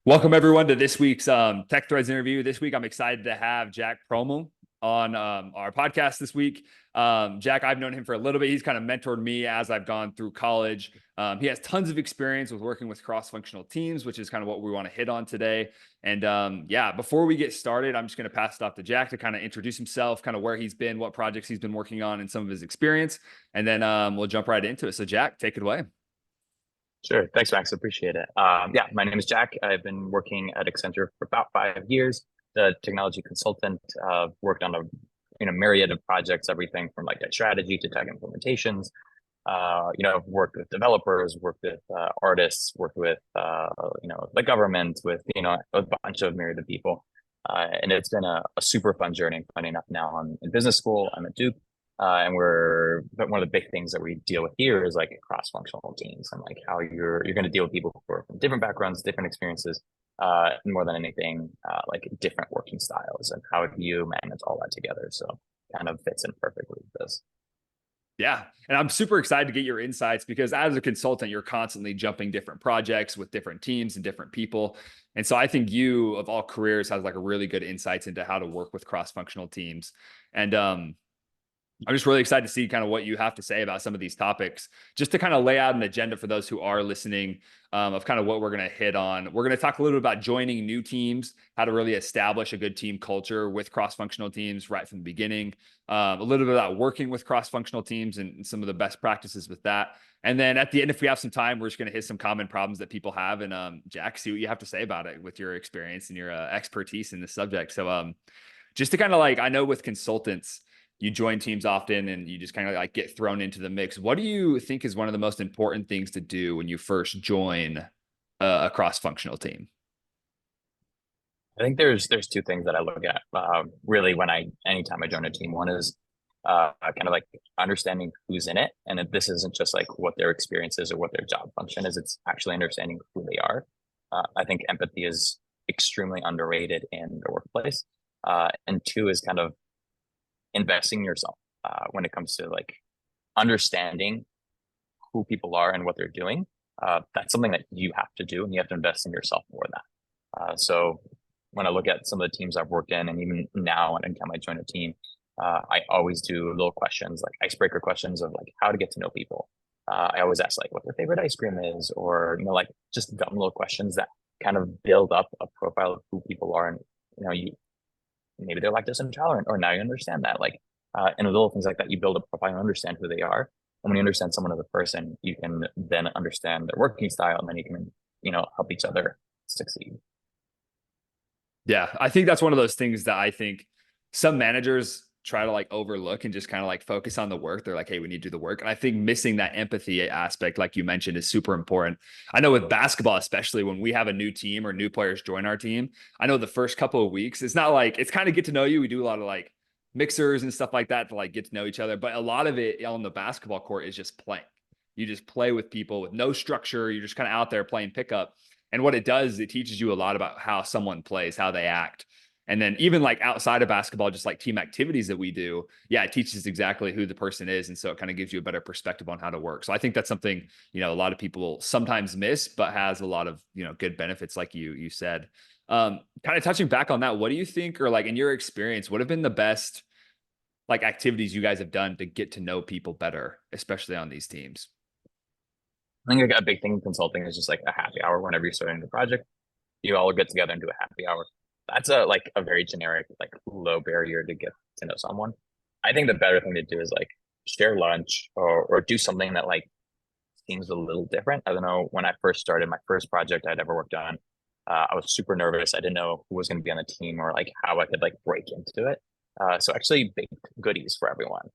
Welcome everyone to this week's Tech Threads interview. This week, I'm excited to have Jack Prommel on our podcast this week. Jack, I've known him for a little bit. He's kind of mentored me as I've gone through college. He has tons of experience with working with cross-functional teams, which is kind of what we want to hit on today. And yeah, before we get started, I'm just going to pass it off to Jack to kind of introduce himself, kind of where he's been, what projects he's been working on, and some of his experience. And then we'll jump right into it. So Jack, take it away. Sure. Thanks, Max. Appreciate it. Yeah, my name is Jack. I've been working at Accenture for about 5 years. The technology consultant, worked on a myriad of projects, everything from like tech strategy to tech implementations. I've worked with developers, worked with artists, worked with the government, with a bunch of myriad of people. And it's been a super fun journey. Funny enough, now I'm in business school. I'm at Duke. But one of the big things that we deal with here is like cross-functional teams and like how you're going to deal with people who are from different backgrounds, different experiences, and more than anything, like different working styles and how do you manage all that together. So kind of fits in perfectly with this. Yeah. And I'm super excited to get your insights because as a consultant, you're constantly jumping different projects with different teams and different people. And so I think you, of all careers, has like a really good insights into how to work with cross-functional teams. And I'm just really excited to see kind of what you have to say about some of these topics, just to kind of lay out an agenda for those who are listening, of kind of what we're going to hit on. We're going to talk a little bit about joining new teams, how to really establish a good team culture with cross-functional teams right from the beginning, a little bit about working with cross-functional teams and some of the best practices with that. And then at the end, if we have some time, we're just going to hit some common problems that people have. And Jack, see what you have to say about it with your experience and your expertise in this subject. So just to kind of like, I know with consultants, you join teams often and you just kind of like get thrown into the mix. What do you think is one of the most important things to do when you first join a cross-functional team? I think there's two things that I look at really when anytime I join a team. One is kind of like understanding who's in it, and this isn't just like what their experience is or what their job function is. It's actually understanding who they are. I think empathy is extremely underrated in the workplace. And two is kind of investing in yourself when it comes to like understanding who people are and what they're doing. That's something that you have to do, and you have to invest in yourself for that. So when I look at some of the teams I've worked in, and even now, anytime I join a team, I always do little questions, like icebreaker questions of like how to get to know people. I always ask like what their favorite ice cream is, or like just dumb little questions that kind of build up a profile of who people are, and you maybe they're lactose intolerant, or now you understand that. Like, and little things like that, you build a profile and understand who they are. And when you understand someone as a person, you can then understand their working style, and then you can, help each other succeed. Yeah, I think that's one of those things that I think some managers try to like overlook and just kind of like focus on the work. They're like, hey, we need to do the work. And I think missing that empathy aspect, like you mentioned, is super important. I know with basketball, especially when we have a new team or new players join our team, I know the first couple of weeks, it's not like it's kind of get to know you. We do a lot of like mixers and stuff like that to like get to know each other. But a lot of it on the basketball court is just playing. You just play with people with no structure. You're just kind of out there playing pickup. And what it does is it teaches you a lot about how someone plays, how they act. And then even like outside of basketball, just like team activities that we do, yeah, it teaches exactly who the person is. And so it kind of gives you a better perspective on how to work. So I think that's something, a lot of people sometimes miss, but has a lot of, good benefits, like you said. Kind of touching back on that, what do you think, or like in your experience, what have been the best like activities you guys have done to get to know people better, especially on these teams? I think a big thing in consulting is just like a happy hour whenever you're starting the project. You all get together and do a happy hour. That's a very generic, like low barrier to get to know someone. I think the better thing to do is like share lunch or do something that like seems a little different. I don't know. When I first started my first project I'd ever worked on, I was super nervous. I didn't know who was going to be on the team or like how I could like break into it. So actually baked goodies for everyone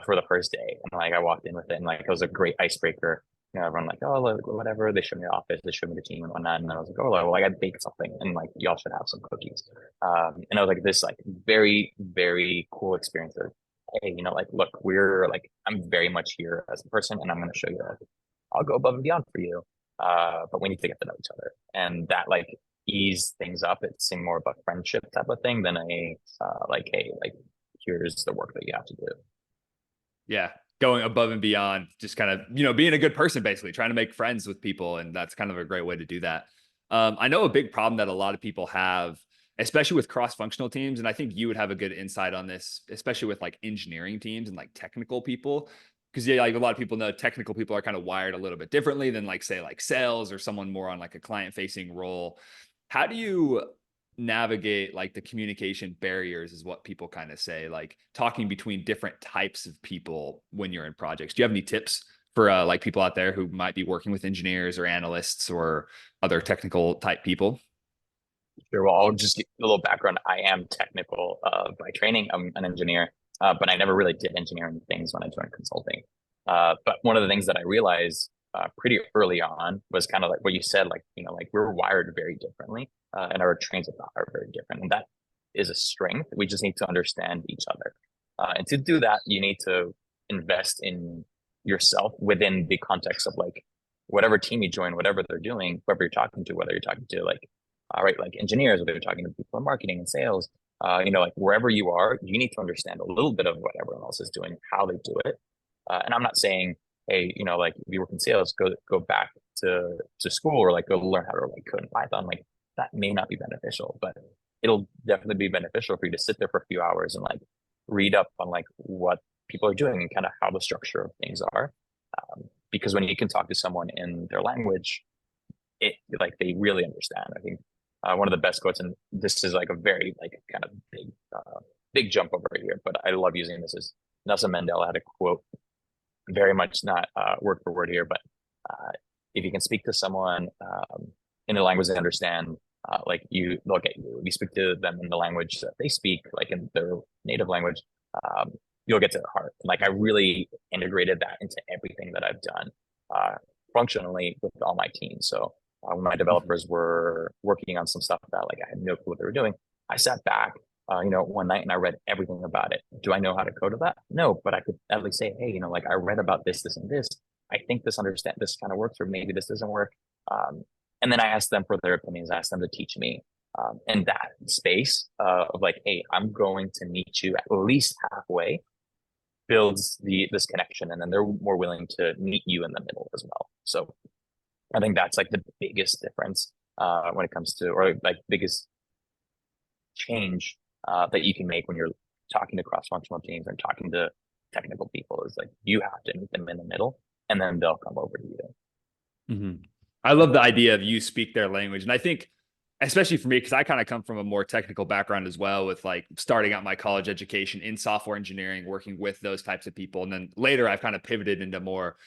for the first day, and like I walked in with it, and like it was a great icebreaker. Everyone like, oh, like, whatever. They showed me the office, they showed me the team and whatnot, and I was like, oh, well, I got baked something, and like y'all should have some cookies. And I was like, this like very very cool experience of, hey, like look, I'm very much here as a person, and I'm going to show you like I'll go above and beyond for you. But we need to get to know each other, and that like ease things up. It's more of a friendship type of thing than a like, hey, like here's the work that you have to do. Yeah, going above and beyond, just kind of, being a good person, basically trying to make friends with people. And that's kind of a great way to do that. I know a big problem that a lot of people have, especially with cross-functional teams, and I think you would have a good insight on this, especially with like engineering teams and like technical people. Because yeah, like a lot of people know technical people are kind of wired a little bit differently than like say like sales or someone more on like a client-facing role. How do you navigate like the communication barriers is what people kind of say, like talking between different types of people when you're in projects? Do you have any tips for like people out there who might be working with engineers or analysts or other technical type people? Sure. Well, I'll just give a little background. I am technical by training. I'm an engineer, but I never really did engineering things when I joined consulting. But one of the things that I realized pretty early on was kind of like what you said, like, like we're wired very differently, and our trains of thought are very different. And that is a strength. We just need to understand each other. And to do that, you need to invest in yourself within the context of like whatever team you join, whatever they're doing, whoever you're talking to, whether you're talking to like right, like engineers, whether you're talking to people in marketing and sales, like wherever you are, you need to understand a little bit of what everyone else is doing, how they do it. And I'm not saying, hey, like if you work in sales, go back to school or like go learn how to like code in Python. Like that may not be beneficial, but it'll definitely be beneficial for you to sit there for a few hours and like read up on like what people are doing and kind of how the structure of things are. Because when you can talk to someone in their language, it like they really understand. I think one of the best quotes, and this is like a very like kind of big jump over here, but I love using this, is Nelson Mandela had a quote, very much not word for word here, but if you can speak to someone in a language they understand, like they'll get you. If you speak to them in the language that they speak, like in their native language, you'll get to their heart. Like I really integrated that into everything that I've done functionally with all my teams. So when my Mhm. developers were working on some stuff that like I had no clue what they were doing, I sat back, one night and I read everything about it. Do I know how to code that? No, but I could at least say, hey, like I read about this, this, and this. I think this kind of works, or maybe this doesn't work. And then I asked them for their opinions. I asked them to teach me. And that space of like, hey, I'm going to meet you at least halfway builds this connection, and then they're more willing to meet you in the middle as well. So I think that's like the biggest difference when it comes to, or like biggest change that you can make when you're talking to cross-functional teams and talking to technical people, is like you have to meet them in the middle, and then they'll come over to you. Mhm. I love the idea of you speak their language. And I think, especially for me, because I kind of come from a more technical background as well, with like starting out my college education in software engineering, working with those types of people. And then later I've kind of pivoted into more,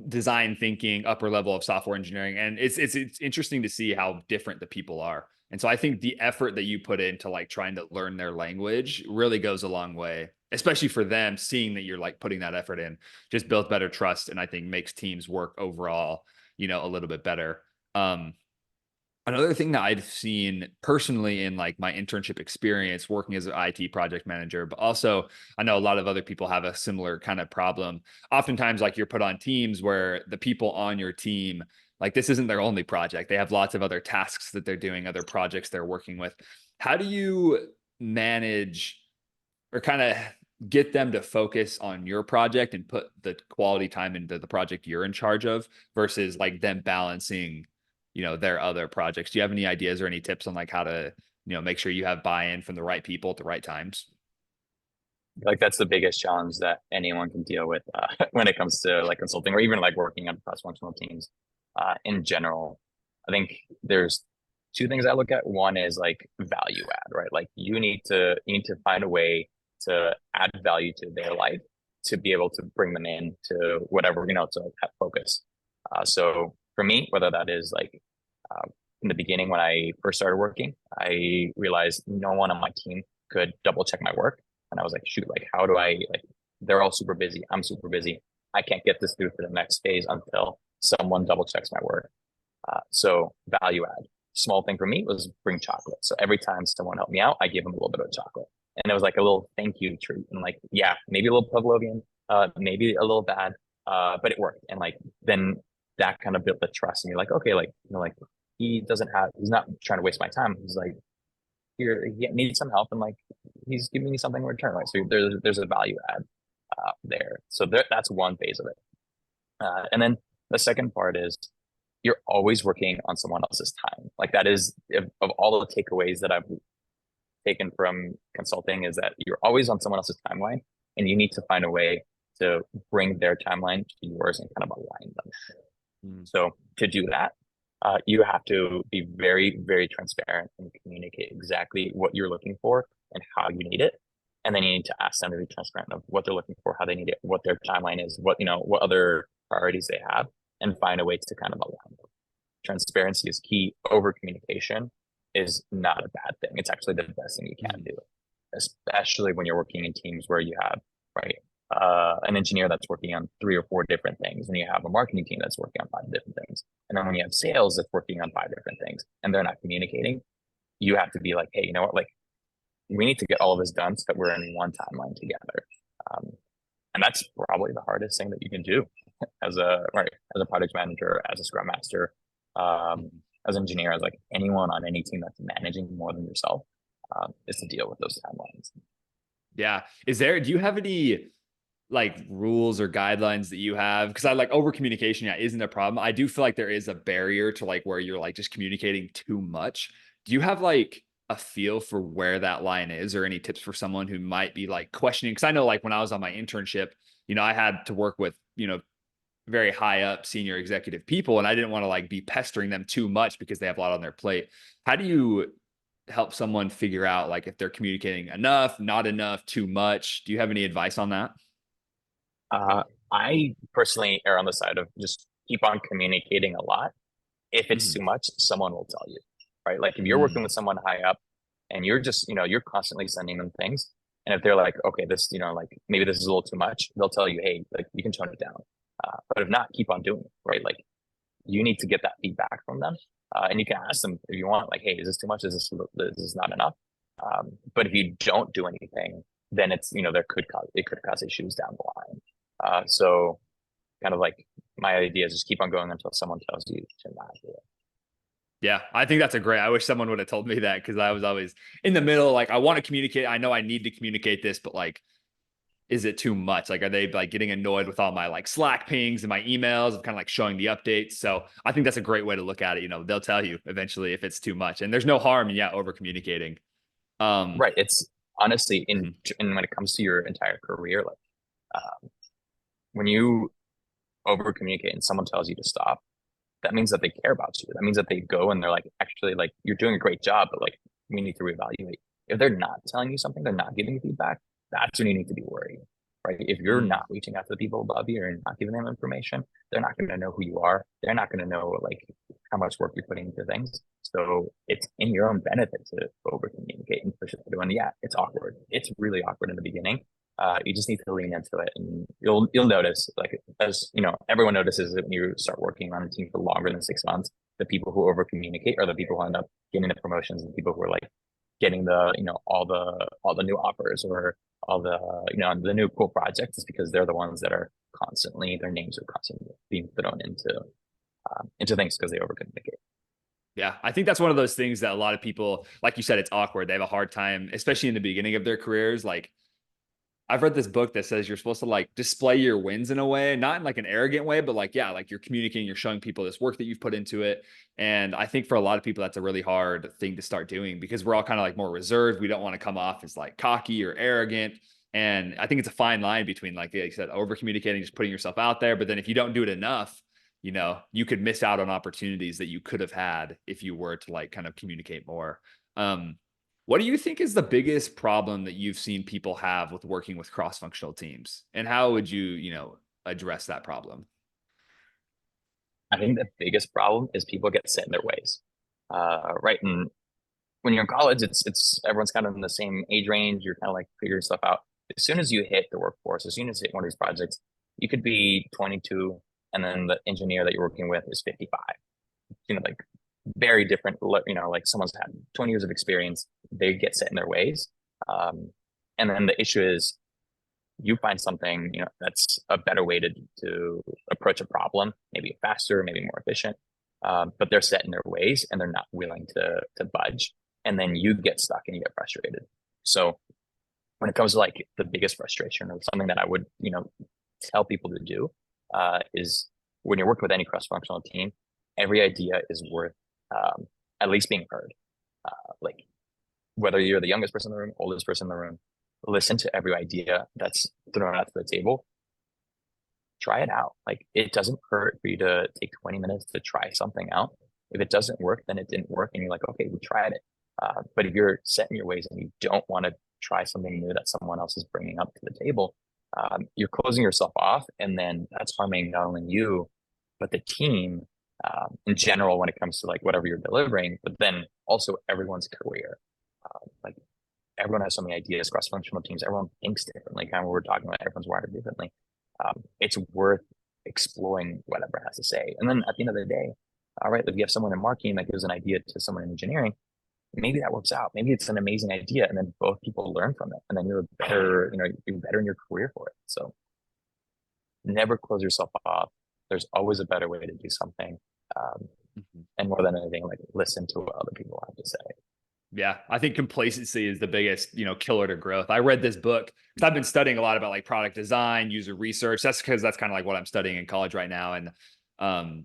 design thinking, upper level of software engineering. And it's interesting to see how different the people are. And so I think the effort that you put into like trying to learn their language really goes a long way, especially for them, seeing that you're like putting that effort in, just builds better trust. And I think makes teams work overall, a little bit better. Um, Another thing that I've seen personally in like my internship experience working as an IT project manager, but also I know a lot of other people have a similar kind of problem. Oftentimes, like you're put on teams where the people on your team, like this isn't their only project. They have lots of other tasks that they're doing, other projects they're working with. How do you manage or kind of get them to focus on your project and put the quality time into the project you're in charge of versus like them balancing, their other projects? Do you have any ideas or any tips on like how to, make sure you have buy-in from the right people at the right times? Like that's the biggest challenge that anyone can deal with when it comes to like consulting or even like working on cross-functional teams in general. I think there's two things I look at. One is like value add, right? Like you need to find a way to add value to their life to be able to bring them in to whatever, to have focus. So for me, whether that is like uh, in the beginning when I first started working, I realized no one on my team could double check my work. And I was like, shoot, like, how do I, like, they're all super busy. I'm super busy. I can't get this through to the next phase until someone double checks my work. So value add. Small thing for me was bring chocolate. So every time someone helped me out, I gave them a little bit of chocolate. And it was like a little thank you treat. And like, yeah, maybe a little Pavlovian, maybe a little bad, but it worked. And like, then that kind of built the trust. And you're like, okay, like, like he's not trying to waste my time. He's like, here, he needs some help. And like, he's giving me something in return. Right. So there's a value add there. So that's one phase of it. And then the second part is you're always working on someone else's time. Like that is of all the takeaways that I've taken from consulting is that you're always on someone else's timeline, and you need to find a way to bring their timeline to yours and kind of align them. Mm. So to do that, you have to be very, very transparent and communicate exactly what you're looking for and how you need it. And then you need to ask them to be transparent of what they're looking for, how they need it, what their timeline is, what other priorities they have, and find a way to kind of align them. Transparency is key. Over communication is not a bad thing. It's actually the best thing you can do, especially when you're working in teams where you have, right, an engineer that's working on 3 or 4 different things, and you have a marketing team that's working on 5 different things. And then when you have sales that's working on 5 different things and they're not communicating, you have to be like, hey, you know what? Like, we need to get all of this done so that we're in one timeline together. Um, and that's probably the hardest thing that you can do as a project manager, as a scrum master, as an engineer, as like anyone on any team that's managing more than yourself, is to deal with those timelines. Yeah. Do you have any like rules or guidelines that you have? Because I like over communication, yeah, isn't a problem. I do feel like there is a barrier to like where you're like just communicating too much. Do you have like a feel for where that line is, or any tips for someone who might be like questioning? Because I know like when I was on my internship, I had to work with, very high up senior executive people, and I didn't want to like be pestering them too much because they have a lot on their plate. How do you help someone figure out like if they're communicating enough, not enough, too much? Do you have any advice on that? Uh, I personally err on the side of just keep on communicating a lot. If it's too Mm, much, someone will tell you, right? Like if you're working mm, with someone high up and you're just, you're constantly sending them things. And if they're like, okay, this, like maybe this is a little too much, they'll tell you, hey, like you can tone it down. But if not, keep on doing it, right? Like you need to get that feedback from them. And you can ask them if you want, like, hey, is this too much? Is this not enough? But if you don't do anything, then it's, it could cause issues down the line. So kind of like my idea is just keep on going until someone tells you to not do it. yeah, I think that's a great. I wish someone would have told me that, because I was always in the middle. Like, I want to communicate. I know I need to communicate this, but like, is it too much? Like, are they like getting annoyed with all my like Slack pings and my emails of kind of like showing the updates? So I think that's a great way to look at it. They'll tell you eventually if it's too much, and there's no harm in, yeah, over communicating. Um, Right. It's honestly mhm. in when it comes to your entire career, like when you over communicate and someone tells you to stop, that means that they care about you. That means that they go and they're like, actually, like you're doing a great job, but like we need to reevaluate. If they're not telling you something, they're not giving you feedback, that's when you need to be worried, right? If you're Mm, not reaching out to the people above you and not giving them information, they're not going to know who you are. They're not going to know like how much work you're putting into things. So it's in your own benefit to over communicate and push it through. And yeah, it's awkward. It's really awkward in the beginning. You just need to lean into it, and you'll notice, like as everyone notices it when you start working on a team for longer than 6 months. The people who over communicate are the people who end up getting the promotions, and the people who are like getting the all the new offers, or all the the new cool projects, is because they're the ones that are constantly their names are constantly being thrown into things because they over communicate. yeah, I think that's one of those things that a lot of people, like you said, it's awkward. They have a hard time, especially in the beginning of their careers. Like, I've read this book that says you're supposed to like display your wins in a way, not in like an arrogant way, but like, yeah, like you're communicating, you're showing people this work that you've put into it. And I think for a lot of people, that's a really hard thing to start doing, because we're all kind of like more reserved. We don't want to come off as like cocky or arrogant. And I think it's a fine line between, like you said, over communicating, just putting yourself out there. But then if you don't do it enough, you could miss out on opportunities that you could have had if you were to like kind of communicate more. Um, what do you think is the biggest problem that you've seen people have with working with cross-functional teams? And how would you, address that problem? I think the biggest problem is people get set in their ways. Right. And when you're in college, it's everyone's kind of in the same age range. You're kind of like figuring stuff out. As soon as you hit the workforce, as soon as you hit one of these projects, you could be 22, and then the engineer that you're working with is 55. Like very different. Like someone's had 20 years of experience, they get set in their ways. And then the issue is you find something that's a better way to approach a problem, maybe faster, maybe more efficient. But they're set in their ways and they're not willing to budge, and then you get stuck and you get frustrated. So when it comes to like the biggest frustration, or something that I would tell people to do, is when you're working with any cross-functional team, every idea is worth at least being heard. Like whether you're the youngest person in the room, oldest person in the room, listen to every idea that's thrown out to the table. Try it out. Like it doesn't hurt for you to take 20 minutes to try something out. If it doesn't work, then it didn't work, and you're like, okay, we tried it. But if you're set in your ways and you don't want to try something new that someone else is bringing up to the table, you're closing yourself off, and then that's harming not only you, but the team in general when it comes to like whatever you're delivering, but then also everyone's career. Like everyone has so many ideas, cross-functional teams, everyone thinks differently, kind of what we're talking about, everyone's wired differently. It's worth exploring whatever it has to say. And then at the end of the day, all right, if you have someone in marketing that gives an idea to someone in engineering, maybe that works out. Maybe it's an amazing idea, and then both people learn from it, and then you're better, you're better in your career for it. So never close yourself off. There's always a better way to do something. And more than anything, like listen to what other people have to say. Yeah, I think complacency is the biggest, killer to growth. I read this book because I've been studying a lot about like product design, user research. That's because that's kind of like what I'm studying in college right now. And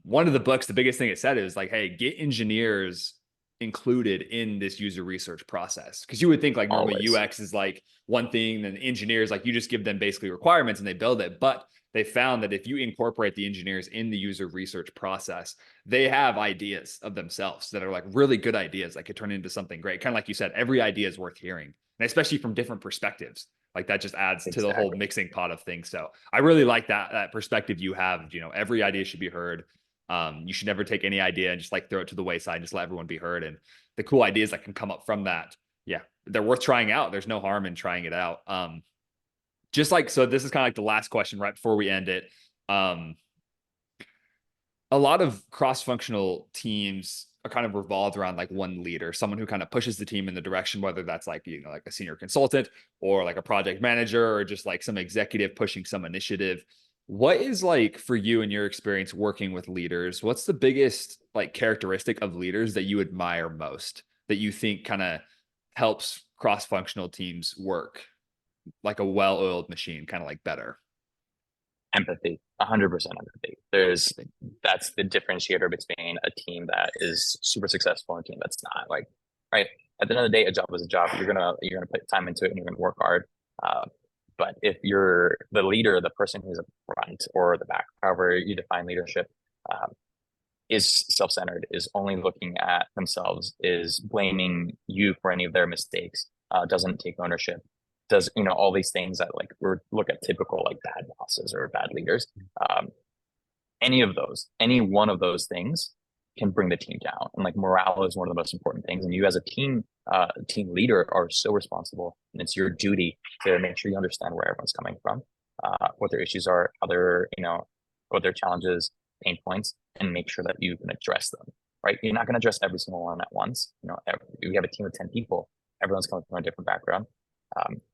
one of the books, the biggest thing it said is like, hey, get engineers included in this user research process. Because you would think like normally Always. UX is like one thing, and engineers, like you just give them basically requirements and they build it. But they found that if you incorporate the engineers in the user research process, they have ideas of themselves that are like really good ideas that could turn into something great. Kind of like you said, every idea is worth hearing, and especially from different perspectives. Like that just adds to the whole Exactly. mixing pot of things. So I really like that perspective you have. Every idea should be heard. You should never take any idea and just like throw it to the wayside and just let everyone be heard. And the cool ideas that can come up from that, yeah, they're worth trying out. There's no harm in trying it out. Just like, so this is kind of like the last question right before we end it. Um, a lot of cross-functional teams are kind of revolved around like one leader, someone who kind of pushes the team in the direction, whether that's like, like a senior consultant or like a project manager or just like some executive pushing some initiative. What is like for you in your experience working with leaders? What's the biggest like characteristic of leaders that you admire most that you think kind of helps cross-functional teams work like a well-oiled machine, kind of like better? Empathy, 100% empathy. That's the differentiator between a team that is super successful and a team that's not. Like, right, at the end of the day, a job is a job. You're gonna put time into it and you're gonna work hard. Uh, but if you're the leader, the person who's up front or the back, however you define leadership, um, is self-centered, is only looking at themselves, is blaming you for any of their mistakes, doesn't take ownership, does all these things that like we look at typical like bad bosses or bad leaders. Um, any one of those things can bring the team down. And like morale is one of the most important things. And you as a team leader are so responsible, and it's your duty to make sure you understand where everyone's coming from, what their issues are, what their challenges, pain points, and make sure that you can address them. Right? You're not going to address every single one at once. We have a team of 10 people. Everyone's coming from a different background.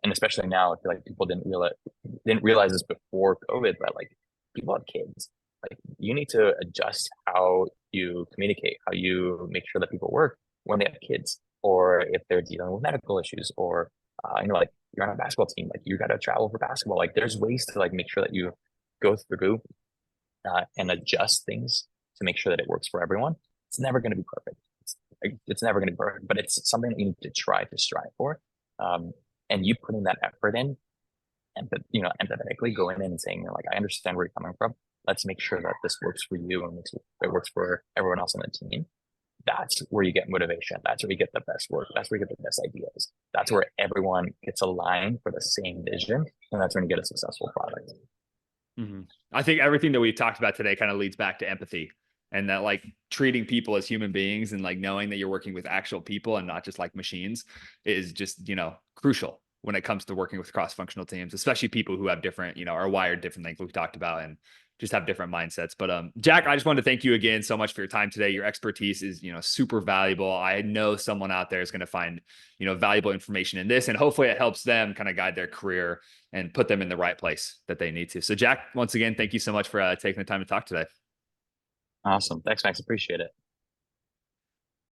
And especially now, I feel like people didn't realize this before COVID, but like people have kids. Like you need to adjust how you communicate, how you make sure that people work when they have kids, or if they're dealing with medical issues, or like you're on a basketball team, like you got to travel for basketball. Like there's ways to like make sure that you go through and adjust things to make sure that it works for everyone. It's never going to be perfect. It's never going to be perfect, but it's something that you need to try to strive for. And you putting that effort in, and empathetically going in and saying, like, I understand where you're coming from. Let's make sure that this works for you and it works for everyone else on the team. That's where you get motivation. That's where you get the best work. That's where you get the best ideas. That's where everyone gets aligned for the same vision, and that's when you get a successful product. Mm-hmm. I think everything that we talked about today kind of leads back to empathy, and that like treating people as human beings and like knowing that you're working with actual people and not just like machines is just, crucial when it comes to working with cross-functional teams, especially people who have different, are wired different things we talked about and just have different mindsets. But Jack, I just wanted to thank you again so much for your time today. Your expertise is, super valuable. I know someone out there is going to find, valuable information in this, and hopefully it helps them kind of guide their career and put them in the right place that they need to. So Jack, once again, thank you so much for taking the time to talk today. Awesome. Thanks, Max. Appreciate it.